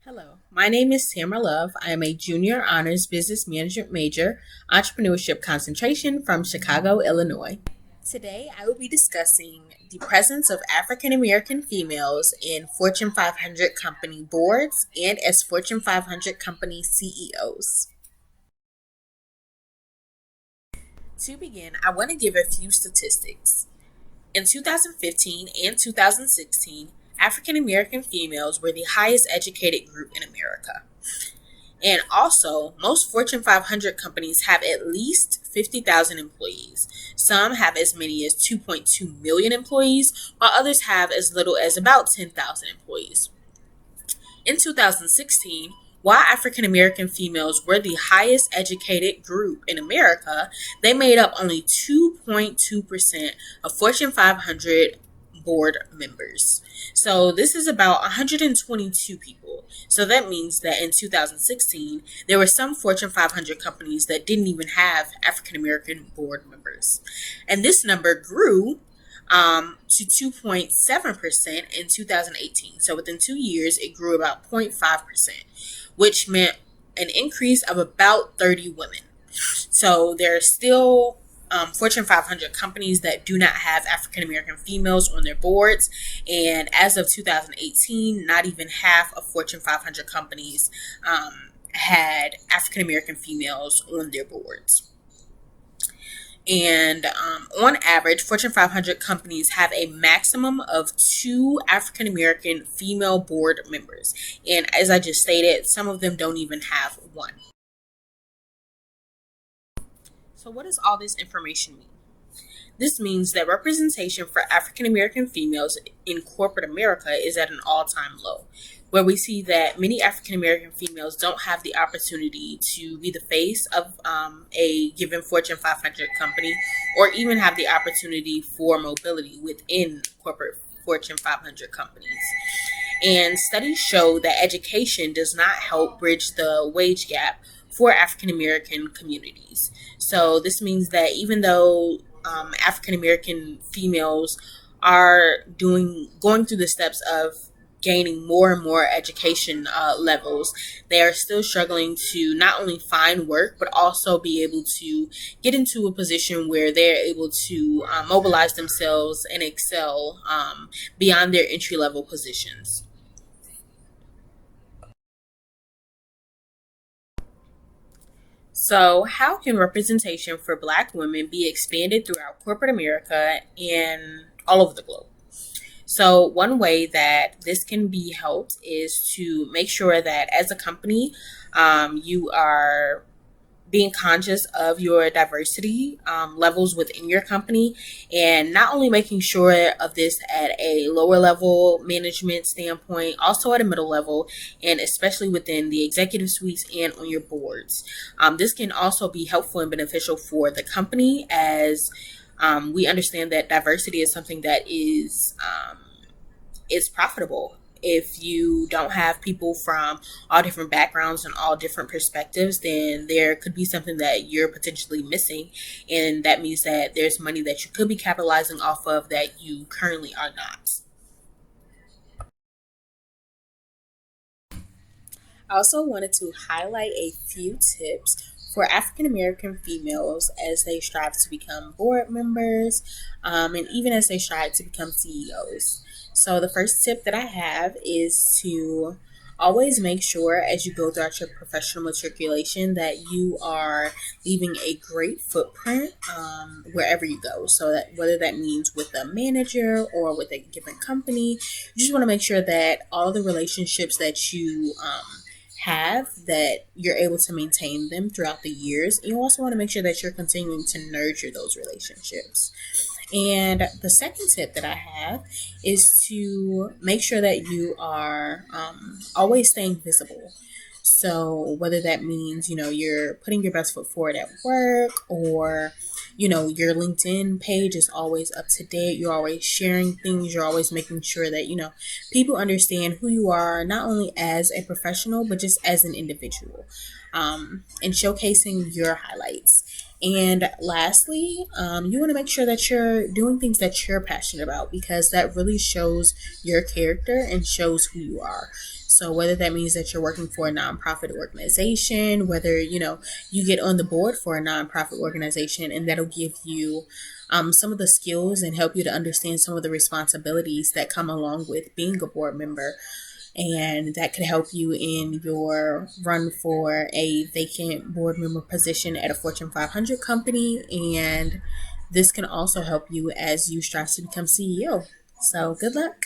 Hello, my name is Tamra Love. I am a junior honors business management major, entrepreneurship concentration from Chicago, Illinois. Today, I will be discussing the presence of African American females in Fortune 500 company boards and as Fortune 500 company CEOs. To begin, I want to give a few statistics. In 2015 and 2016, African American females were the highest educated group in America. And also, most Fortune 500 companies have at least 50,000 employees. Some have as many as 2.2 million employees, while others have as little as about 10,000 employees. In 2016, while African American females were the highest educated group in America, they made up only 2.2% of Fortune 500 board members. So this is about 122 people. So that means that in 2016, there were some Fortune 500 companies that didn't even have African American board members. And this number grew to 2.7% in 2018. So within 2 years, it grew about 0.5%, which meant an increase of about 30 women. So there are still Fortune 500 companies that do not have African American females on their boards. And as of 2018, not even half of Fortune 500 companies had African American females on their boards. And on average, Fortune 500 companies have a maximum of 2 African American female board members. And as I just stated, some of them don't even have one. So, what does all this information mean? This means that representation for African American females in corporate America is at an all-time low, where we see that many African American females don't have the opportunity to be the face of a given Fortune 500 company, or even have the opportunity for mobility within corporate Fortune 500 companies. And studies show that education does not help bridge the wage gap for African American communities. So this means that even though African American females are going through the steps of gaining more and more education levels, they are still struggling to not only find work, but also be able to get into a position where they're able to mobilize themselves and excel beyond their entry level positions. So, how can representation for Black women be expanded throughout corporate America and all over the globe? So, one way that this can be helped is to make sure that as a company, you are being conscious of your diversity levels within your company, and not only making sure of this at a lower level management standpoint, also at a middle level, and especially within the executive suites and on your boards. This can also be helpful and beneficial for the company, as we understand that diversity is something that is profitable. If you don't have people from all different backgrounds and all different perspectives, then there could be something that you're potentially missing. And that means that there's money that you could be capitalizing off of that you currently are not. I also wanted to highlight a few tips for African American females as they strive to become board members, and even as they strive to become CEOs. So, the first tip that I have is to always make sure as you go throughout your professional matriculation that you are leaving a great footprint wherever you go. So, that whether that means with a manager or with a given company, you just want to make sure that all the relationships that you have, that you're able to maintain them throughout the years. You also want to make sure that you're continuing to nurture those relationships. And the second tip that I have is to make sure that you are always staying visible. So whether that means, you're putting your best foot forward at work, or, your LinkedIn page is always up to date. You're always sharing things. You're always making sure that, people understand who you are, not only as a professional, but just as an individual, and showcasing your highlights. And lastly, you want to make sure that you're doing things that you're passionate about, because that really shows your character and shows who you are. So whether that means that you're working for a nonprofit organization, whether you get on the board for a nonprofit organization, and that'll give you some of the skills and help you to understand some of the responsibilities that come along with being a board member, and that could help you in your run for a vacant board member position at a Fortune 500 company. And this can also help you as you strive to become CEO. So good luck.